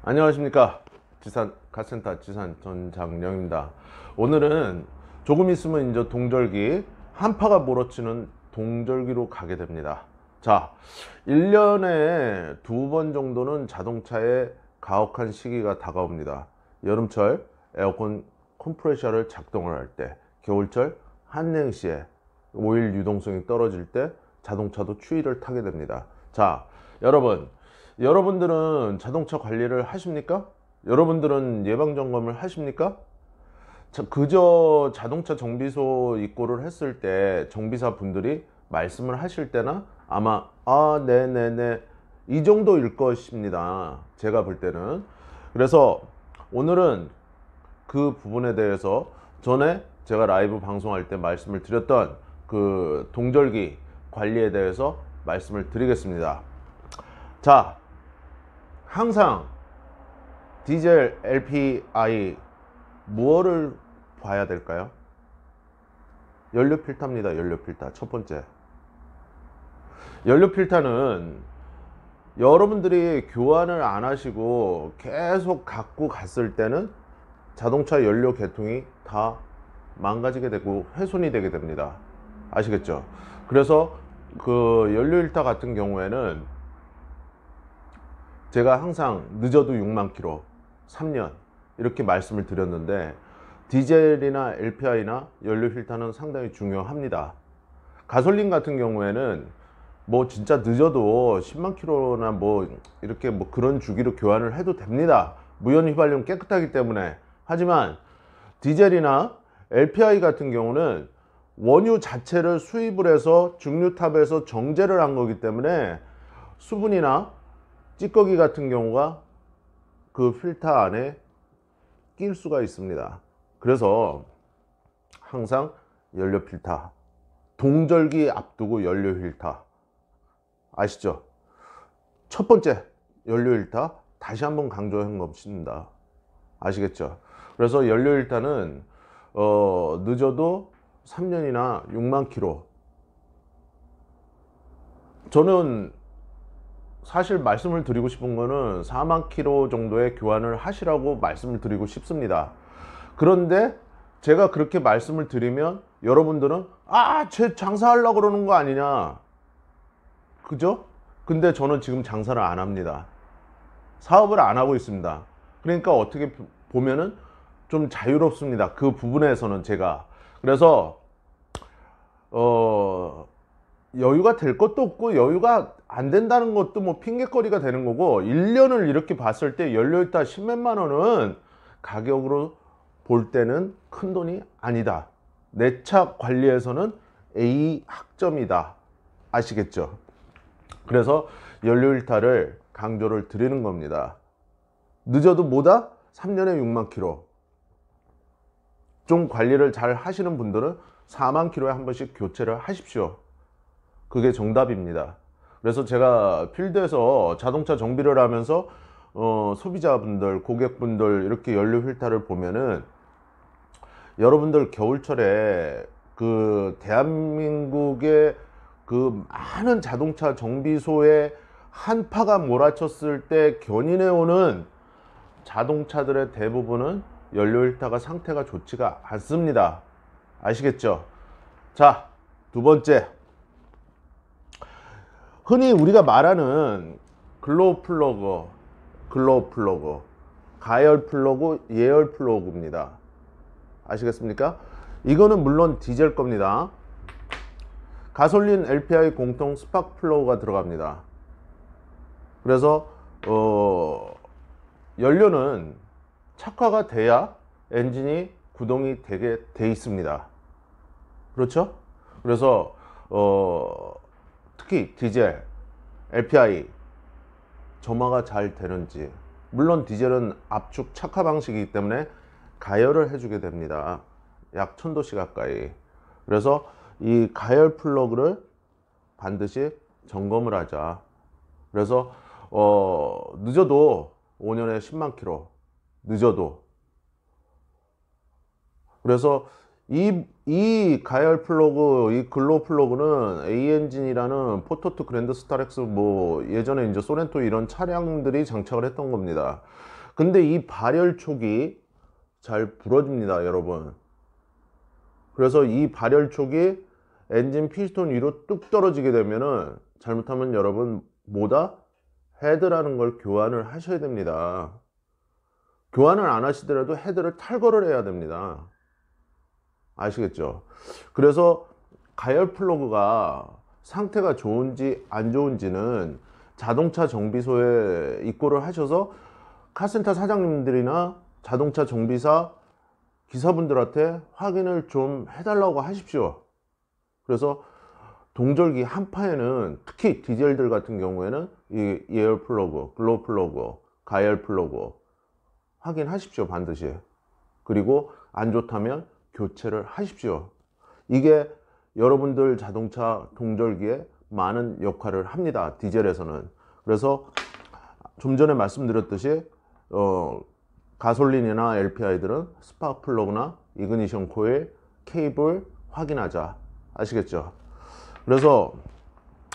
안녕하십니까. 지산 카센터 지산 전장령입니다. 오늘은 조금 있으면 이제 동절기, 한파가 몰아치는 동절기로 가게 됩니다. 자, 1년에 2번 정도는 자동차에 가혹한 시기가 다가옵니다. 여름철 에어컨 컴프레셔를 작동을 할 때, 겨울철 한냉시에 오일 유동성이 떨어질 때 자동차도 추위를 타게 됩니다. 자, 여러분들은 자동차 관리를 하십니까? 여러분들은 예방점검을 하십니까? 그저 자동차 정비소 입고를 했을 때 정비사 분들이 말씀을 하실 때나 아마 네네네 이 정도일 것입니다. 제가 볼 때는. 그래서 오늘은 그 부분에 대해서 전에 제가 라이브 방송할 때 말씀을 드렸던 그 동절기 관리에 대해서 말씀을 드리겠습니다. 자, 항상 디젤 LPI 무엇을 봐야 될까요? 연료 필터입니다. 연료 필터. 첫 번째, 연료 필터는 여러분들이 교환을 안 하시고 계속 갖고 갔을 때는 자동차 연료 계통이 다 망가지게 되고 훼손이 되게 됩니다. 아시겠죠? 그래서 그 연료 필터 같은 경우에는 제가 항상 늦어도 6만 킬로 3년 이렇게 말씀을 드렸는데, 디젤이나 LPI나 연료 필터는 상당히 중요합니다. 가솔린 같은 경우에는 뭐 진짜 늦어도 10만 킬로나 뭐 이렇게 뭐 그런 주기로 교환을 해도 됩니다. 무연 휘발유는 깨끗하기 때문에. 하지만 디젤이나 LPI 같은 경우는 원유 자체를 수입을 해서 중류탑에서 정제를 한 거기 때문에 수분이나 찌꺼기 같은 경우가 그 필터 안에 낄 수가 있습니다. 그래서 항상 연료 필터, 동절기 앞두고 연료 필터, 아시죠? 첫 번째 연료 필터 다시 한번 강조한 것입니다. 아시겠죠? 그래서 연료 필터는 늦어도 3년이나 6만 킬로. 저는 사실 말씀을 드리고 싶은 거는 4만 킬로 정도의 교환을 하시라고 말씀을 드리고 싶습니다. 그런데 제가 그렇게 말씀을 드리면 여러분들은 쟤 장사하려고 그러는 거 아니냐, 그죠? 근데 저는 지금 장사를 안 합니다. 사업을 안 하고 있습니다. 그러니까 어떻게 보면은 좀 자유롭습니다. 그 부분에서는 제가. 그래서 여유가 될 것도 없고 여유가 안 된다는 것도 뭐 핑계거리가 되는 거고, 1년을 이렇게 봤을 때 연료일타 10몇만 원은 가격으로 볼 때는 큰 돈이 아니다. 내 차 관리에서는 A 학점이다. 아시겠죠? 그래서 연료일타를 강조를 드리는 겁니다. 늦어도 뭐다? 3년에 6만 킬로. 좀 관리를 잘 하시는 분들은 4만 킬로에 한 번씩 교체를 하십시오. 그게 정답입니다. 그래서 제가 필드에서 자동차 정비를 하면서 소비자분들, 고객분들 이렇게 연료 필터를 보면은, 여러분들 겨울철에 그 대한민국의 그 많은 자동차 정비소에 한파가 몰아쳤을 때 견인해 오는 자동차들의 대부분은 연료 필터가 상태가 좋지가 않습니다. 아시겠죠? 자, 두 번째, 흔히 우리가 말하는 글로우 플러그, 가열 플러그, 예열 플러그입니다. 아시겠습니까? 이거는 물론 디젤 겁니다. 가솔린 LPI 공통 스파크 플러그가 들어갑니다. 그래서 연료는 착화가 돼야 엔진이 구동이 되게 돼 있습니다. 그렇죠? 그래서 특히 디젤, LPI 점화가 잘 되는지, 물론 디젤은 압축 착화 방식이기 때문에 가열을 해주게 됩니다. 약 1000도씨 가까이. 그래서 이 가열 플러그를 반드시 점검을 하자. 그래서 늦어도 5년에 10만 킬로, 늦어도. 그래서 이 이 가열 플러그, 이 글로 플러그는 A 엔진이라는 포토트 그랜드 스타렉스 뭐 예전에 이제 소렌토 이런 차량들이 장착을 했던 겁니다. 근데 이 발열촉이 잘 부러집니다, 여러분. 그래서 이 발열촉이 엔진 피스톤 위로 뚝 떨어지게 되면은 잘못하면 여러분 뭐다? 헤드라는 걸 교환을 하셔야 됩니다. 교환을 안 하시더라도 헤드를 탈거를 해야 됩니다. 아시겠죠? 그래서 가열 플러그가 상태가 좋은지 안 좋은지는 자동차 정비소에 입고를 하셔서 카센터 사장님들이나 자동차 정비사 기사분들한테 확인을 좀 해달라고 하십시오. 그래서 동절기 한파에는 특히 디젤들 같은 경우에는 이 에어 플러그, 글로 플러그, 가열 플러그 확인하십시오, 반드시. 그리고 안 좋다면 교체를 하십시오. 이게 여러분들 자동차 동절기에 많은 역할을 합니다, 디젤에서는. 그래서 좀 전에 말씀드렸듯이 가솔린이나 LPI들은 스파크 플러그나 이그니션 코일, 케이블 확인하자. 아시겠죠? 그래서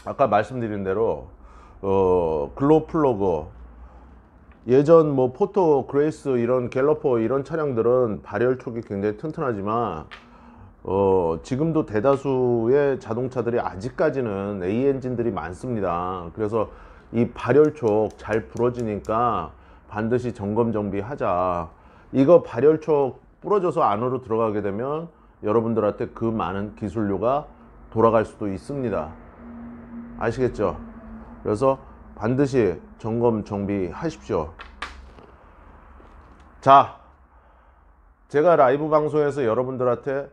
아까 말씀드린 대로 글로 플러그, 예전 뭐 포토 그레이스 이런 갤러퍼 이런 차량들은 발열촉이 굉장히 튼튼하지만 지금도 대다수의 자동차들이 아직까지는 A 엔진들이 많습니다. 그래서 이 발열촉 잘 부러지니까 반드시 점검 정비하자. 이거 발열촉 부러져서 안으로 들어가게 되면 여러분들한테 그 많은 기술료가 돌아갈 수도 있습니다. 아시겠죠? 그래서 반드시 점검 정비하십시오. 자, 제가 라이브 방송에서 여러분들한테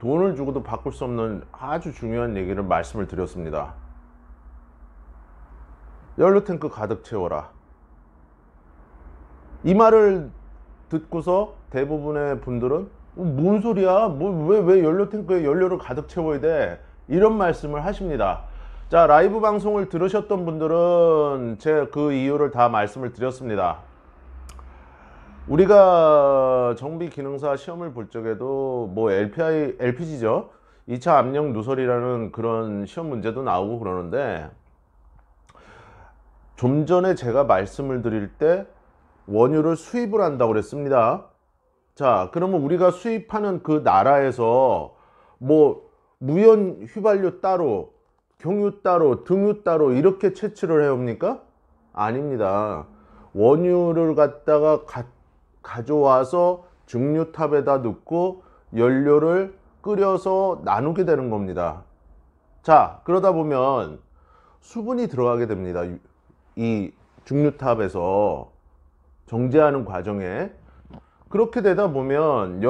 돈을 주고도 바꿀 수 없는 아주 중요한 얘기를 말씀을 드렸습니다. 연료탱크 가득 채워라. 이 말을 듣고서 대부분의 분들은 뭔 소리야? 왜 연료탱크에 연료를 가득 채워야 돼? 이런 말씀을 하십니다. 자, 라이브 방송을 들으셨던 분들은 제 그 이유를 다 말씀을 드렸습니다. 우리가 정비 기능사 시험을 볼 적에도 뭐 LPG죠. 2차 압력 누설이라는 그런 시험 문제도 나오고 그러는데, 좀 전에 제가 말씀을 드릴 때 원유를 수입을 한다고 그랬습니다. 자, 그러면 우리가 수입하는 그 나라에서 뭐 무연 휘발유 따로, 경유 따로, 등유 따로 이렇게 채취를 해옵니까? 아닙니다. 원유를 갖다가 가져와서 증류탑에다 넣고 연료를 끓여서 나누게 되는 겁니다. 자, 그러다 보면 수분이 들어가게 됩니다. 이 증류탑에서 정제하는 과정에. 그렇게 되다 보면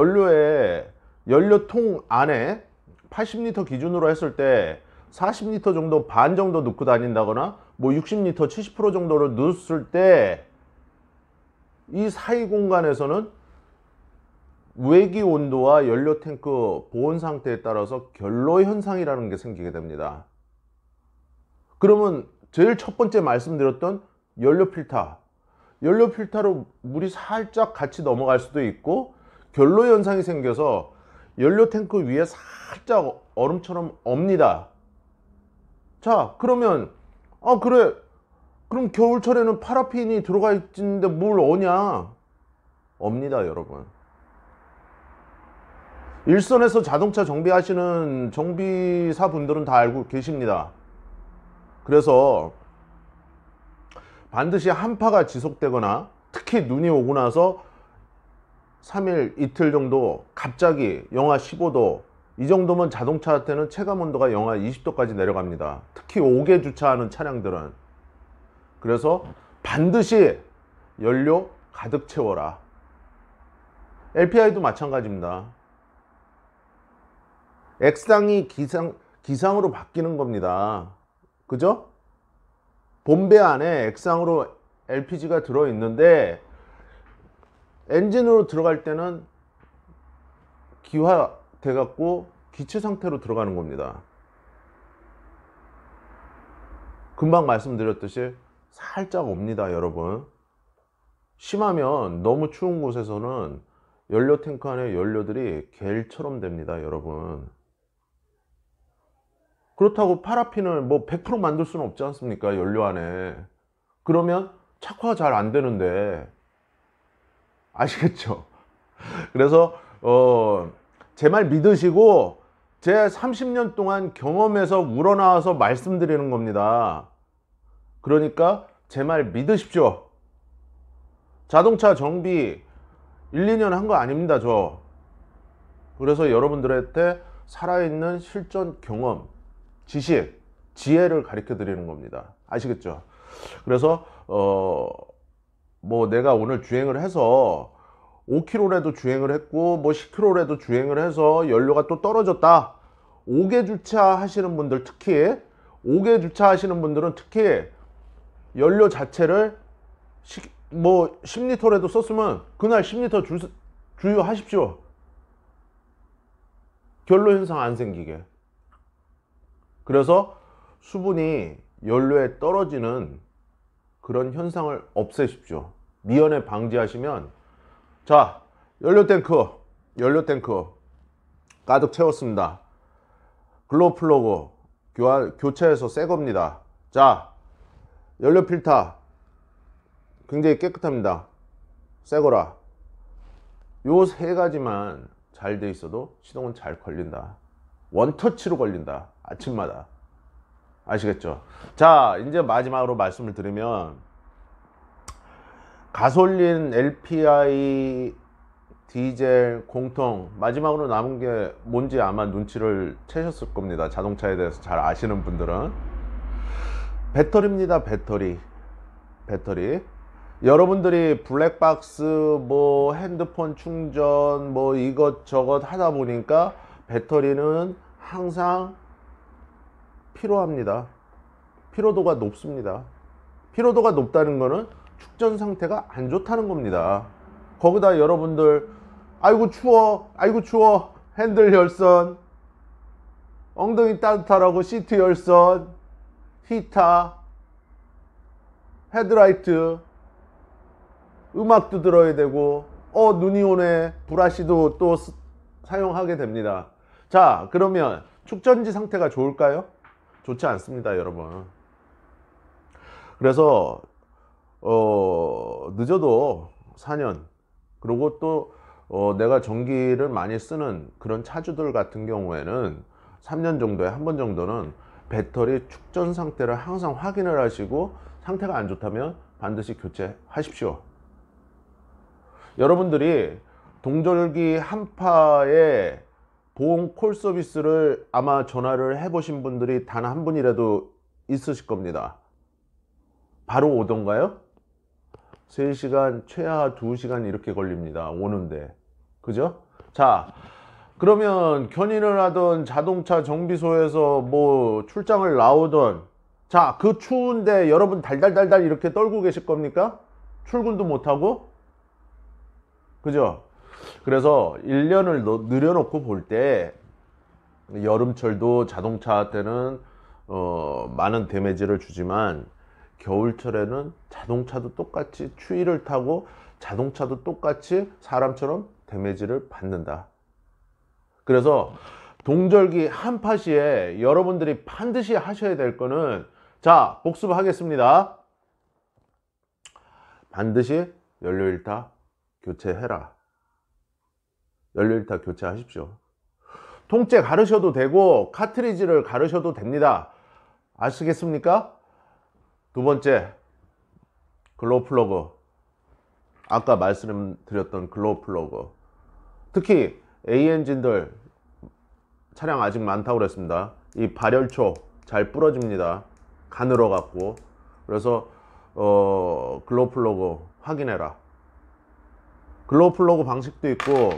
연료통 안에 80리터 기준으로 했을 때 40리터 정도, 반 정도 넣고 다닌다거나 뭐 60리터 70% 정도를 넣었을 때 이 사이 공간에서는 외기 온도와 연료 탱크 보온 상태에 따라서 결로 현상이라는 게 생기게 됩니다. 그러면 제일 첫 번째 말씀드렸던 연료 필터로 물이 살짝 같이 넘어갈 수도 있고, 결로 현상이 생겨서 연료 탱크 위에 살짝 얼음처럼 옵니다. 자, 그러면 그래, 그럼 겨울철에는 파라핀이 들어가 있는데 뭘 어냐? 옵니다, 여러분. 일선에서 자동차 정비하시는 정비사 분들은 다 알고 계십니다. 그래서 반드시 한파가 지속되거나 특히 눈이 오고 나서 3일 이틀 정도 갑자기 영하 15도 이 정도면 자동차한테는 체감 온도가 영하 20도까지 내려갑니다. 특히 5개 주차하는 차량들은. 그래서 반드시 연료 가득 채워라. LPI도 마찬가지입니다. X상이 기상으로 바뀌는 겁니다. 그죠? 본배 안에 X상으로 LPG가 들어있는데 엔진으로 들어갈 때는 기화돼 갖고 기체 상태로 들어가는 겁니다. 금방 말씀드렸듯이 살짝 옵니다, 여러분. 심하면 너무 추운 곳에서는 연료 탱크 안에 연료들이 겔처럼 됩니다, 여러분. 그렇다고 파라핀을 뭐 100% 만들 수는 없지 않습니까, 연료 안에. 그러면 착화가 잘 안 되는데, 아시겠죠? 그래서 제 말 믿으시고 제 30년 동안 경험에서 우러나와서 말씀드리는 겁니다. 그러니까 제 말 믿으십시오. 자동차 정비 1, 2년 한 거 아닙니다, 저. 그래서 여러분들한테 살아있는 실전 경험, 지식, 지혜를 가르쳐 드리는 겁니다. 아시겠죠? 그래서 뭐 내가 오늘 주행을 해서 5km라도 주행을 했고 뭐 10km라도 주행을 해서 연료가 또 떨어졌다. 5개 주차 하시는 분들, 특히 5개 주차 하시는 분들은 특히 연료 자체를 뭐 10리터라도 썼으면 그날 10리터 주유하십시오. 결로 현상 안 생기게. 그래서 수분이 연료에 떨어지는 그런 현상을 없애십시오. 미연에 방지하시면, 자, 연료 탱크 가득 채웠습니다. 글로우 플러그 교체해서 새 겁니다. 자, 연료 필터 굉장히 깨끗합니다. 새 거라. 요 세 가지만 잘 돼 있어도 시동은 잘 걸린다. 원터치로 걸린다, 아침마다. 아시겠죠? 자, 이제 마지막으로 말씀을 드리면, 가솔린, LPI, 디젤 공통 마지막으로 남은 게 뭔지 아마 눈치를 채셨을 겁니다. 자동차에 대해서 잘 아시는 분들은. 배터리입니다. 배터리. 여러분들이 블랙박스, 뭐 핸드폰 충전, 뭐 이것저것 하다 보니까 배터리는 항상 피로합니다. 피로도가 높습니다. 피로도가 높다는 거는 축전 상태가 안 좋다는 겁니다. 거기다 여러분들, 아이고 추워, 핸들 열선, 엉덩이 따뜻하라고 시트 열선, 히터, 헤드라이트, 음악도 들어야 되고, 눈이 오네, 브라시도 또 사용하게 됩니다. 자, 그러면 축전지 상태가 좋을까요? 좋지 않습니다, 여러분. 그래서 늦어도 4년, 그리고 또 내가 전기를 많이 쓰는 그런 차주들 같은 경우에는 3년 정도에 한 번 정도는 배터리 축전 상태를 항상 확인을 하시고, 상태가 안 좋다면 반드시 교체하십시오. 여러분들이 동절기 한파에 보험 콜 서비스를 아마 전화를 해보신 분들이 단 한 분이라도 있으실 겁니다. 바로 오던가요? 3시간, 최하 2시간 이렇게 걸립니다, 오는데. 그죠? 자, 그러면 견인을 하던 자동차 정비소에서 뭐 출장을 나오던, 자, 그 추운데 여러분 달달달달 이렇게 떨고 계실 겁니까? 출근도 못하고? 그죠? 그래서 1년을 늘여놓고 볼 때 여름철도 자동차한테는 많은 데미지를 주지만, 겨울철에는 자동차도 똑같이 추위를 타고 자동차도 똑같이 사람처럼 데미지를 받는다. 그래서 동절기 한파 시에 여러분들이 반드시 하셔야 될 거는, 자, 복습하겠습니다. 반드시 연료 일타 교체해라. 연료 일타 교체하십시오. 통째 가르셔도 되고 카트리지를 가르셔도 됩니다. 아시겠습니까? 두 번째, 글로우 플러그. 아까 말씀드렸던 글로우 플러그. 특히 A 엔진들 차량 아직 많다고 그랬습니다. 이 발열초 잘 부러집니다. 가늘어 갖고. 그래서 글로우 플러그 확인해라. 글로우 플러그 방식도 있고,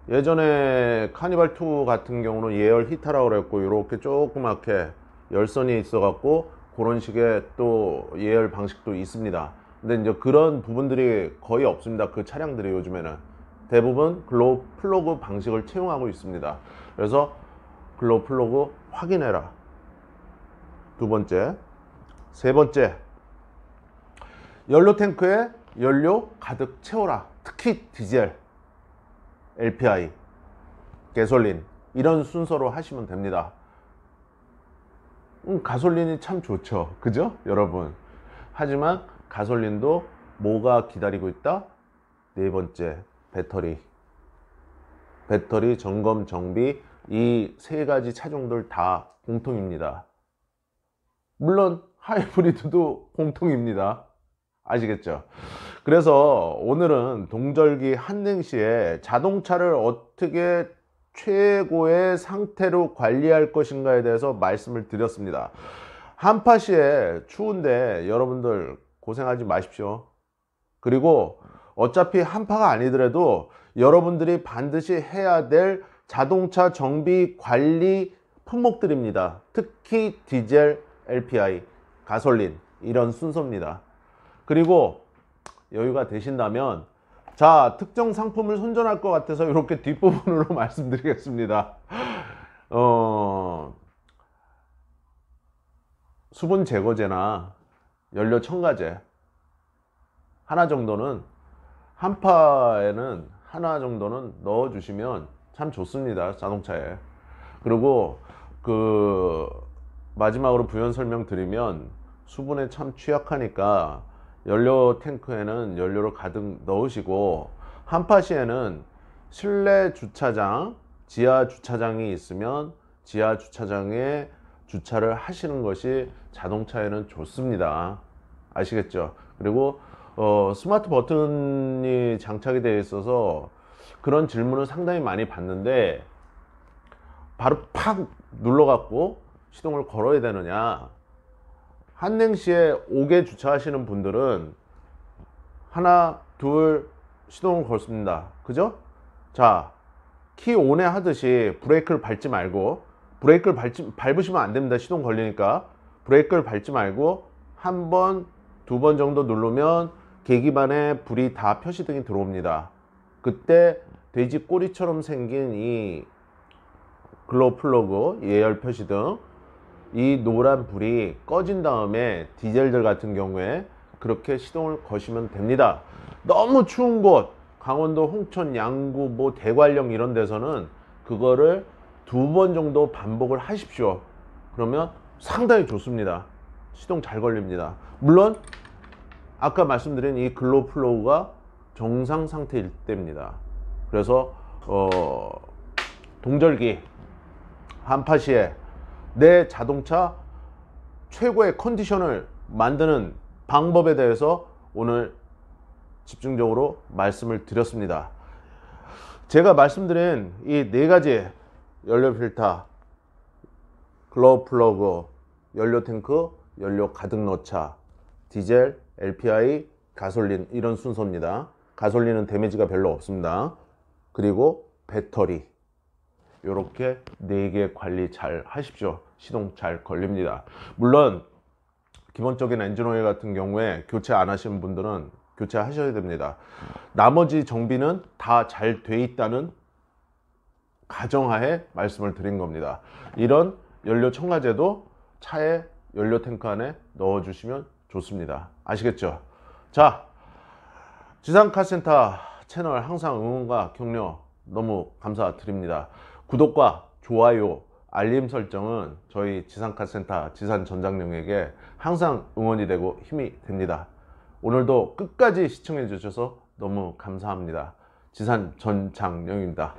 예전에 카니발2 같은 경우는 예열 히터라고 그랬고, 이렇게 조그맣게 열선이 있어 갖고 그런 식의 또 예열 방식도 있습니다. 근데 이제 그런 부분들이 거의 없습니다. 그 차량들이 요즘에는 대부분 글로우 플러그 방식을 채용하고 있습니다. 그래서 글로우 플러그 확인해라. 두 번째. 세 번째, 연료 탱크에 연료 가득 채워라. 특히 디젤. LPI, 가솔린 이런 순서로 하시면 됩니다. 가솔린이 참 좋죠, 그죠 여러분? 하지만 가솔린도 뭐가 기다리고 있다? 네 번째, 배터리 점검 정비, 이 세 가지 차종들 다 공통입니다. 물론 하이브리드도 공통입니다. 아시겠죠? 그래서 오늘은 동절기 한냉시에 자동차를 어떻게 최고의 상태로 관리할 것인가에 대해서 말씀을 드렸습니다. 한파시에 추운데 여러분들 고생하지 마십시오. 그리고 어차피 한파가 아니더라도 여러분들이 반드시 해야 될 자동차 정비 관리 품목들입니다. 특히 디젤, LPI, 가솔린 이런 순서입니다. 그리고 여유가 되신다면 자, 특정 상품을 선전할 것 같아서 이렇게 뒷부분으로 말씀드리겠습니다. 수분 제거제나 연료 첨가제 하나 정도는, 한파에는 하나 정도는 넣어 주시면 참 좋습니다, 자동차에. 그리고 마지막으로 부연 설명 드리면, 수분에 참 취약하니까 연료 탱크에는 연료를 가득 넣으시고, 한파 시에는 실내 주차장, 지하 주차장이 있으면 지하 주차장에 주차를 하시는 것이 자동차에는 좋습니다. 아시겠죠? 그리고 스마트 버튼이 장착이 되어 있어서 그런 질문을 상당히 많이 받는데, 바로 팍 눌러 갖고 시동을 걸어야 되느냐. 한냉시에 5개 주차하시는 분들은 하나 둘 시동을 걸습니다, 그죠? 자, 키 온에 하듯이 브레이크를 밟지 말고, 브레이크를 밟으시면 안 됩니다. 시동 걸리니까. 브레이크를 밟지 말고 한 번, 두 번 정도 누르면 계기판에 불이 다 표시등이 들어옵니다. 그때 돼지 꼬리처럼 생긴 이 글로우 플러그, 예열 표시등, 이 노란 불이 꺼진 다음에 디젤들 같은 경우에 그렇게 시동을 거시면 됩니다. 너무 추운 곳, 강원도 홍천, 양구, 대관령 이런 데서는 그거를 두 번 정도 반복을 하십시오. 그러면 상당히 좋습니다. 시동 잘 걸립니다. 물론 아까 말씀드린 이 글로우 플로우가 정상 상태일 때입니다. 그래서 동절기 한파시에 내 자동차 최고의 컨디션을 만드는 방법에 대해서 오늘 집중적으로 말씀을 드렸습니다. 제가 말씀드린 이 네 가지, 연료 필터, 글로우 플러그, 연료 탱크, 연료 가득 넣자, 디젤, LPI, 가솔린 이런 순서입니다. 가솔린은 데미지가 별로 없습니다. 그리고 배터리, 이렇게 4개 관리 잘 하십시오. 시동 잘 걸립니다. 물론 기본적인 엔진오일 같은 경우에 교체 안 하시는 분들은 교체하셔야 됩니다. 나머지 정비는 다 잘 돼 있다는 가정하에 말씀을 드린 겁니다. 이런 연료 첨가제도 차에 연료 탱크 안에 넣어 주시면 좋습니다. 아시겠죠? 자, 지상카센터 채널 항상 응원과 격려 너무 감사드립니다. 구독과 좋아요, 알림 설정은 저희 지상카센터 지산전장령에게 항상 응원이 되고 힘이 됩니다. 오늘도 끝까지 시청해 주셔서 너무 감사합니다. 지산전장령입니다.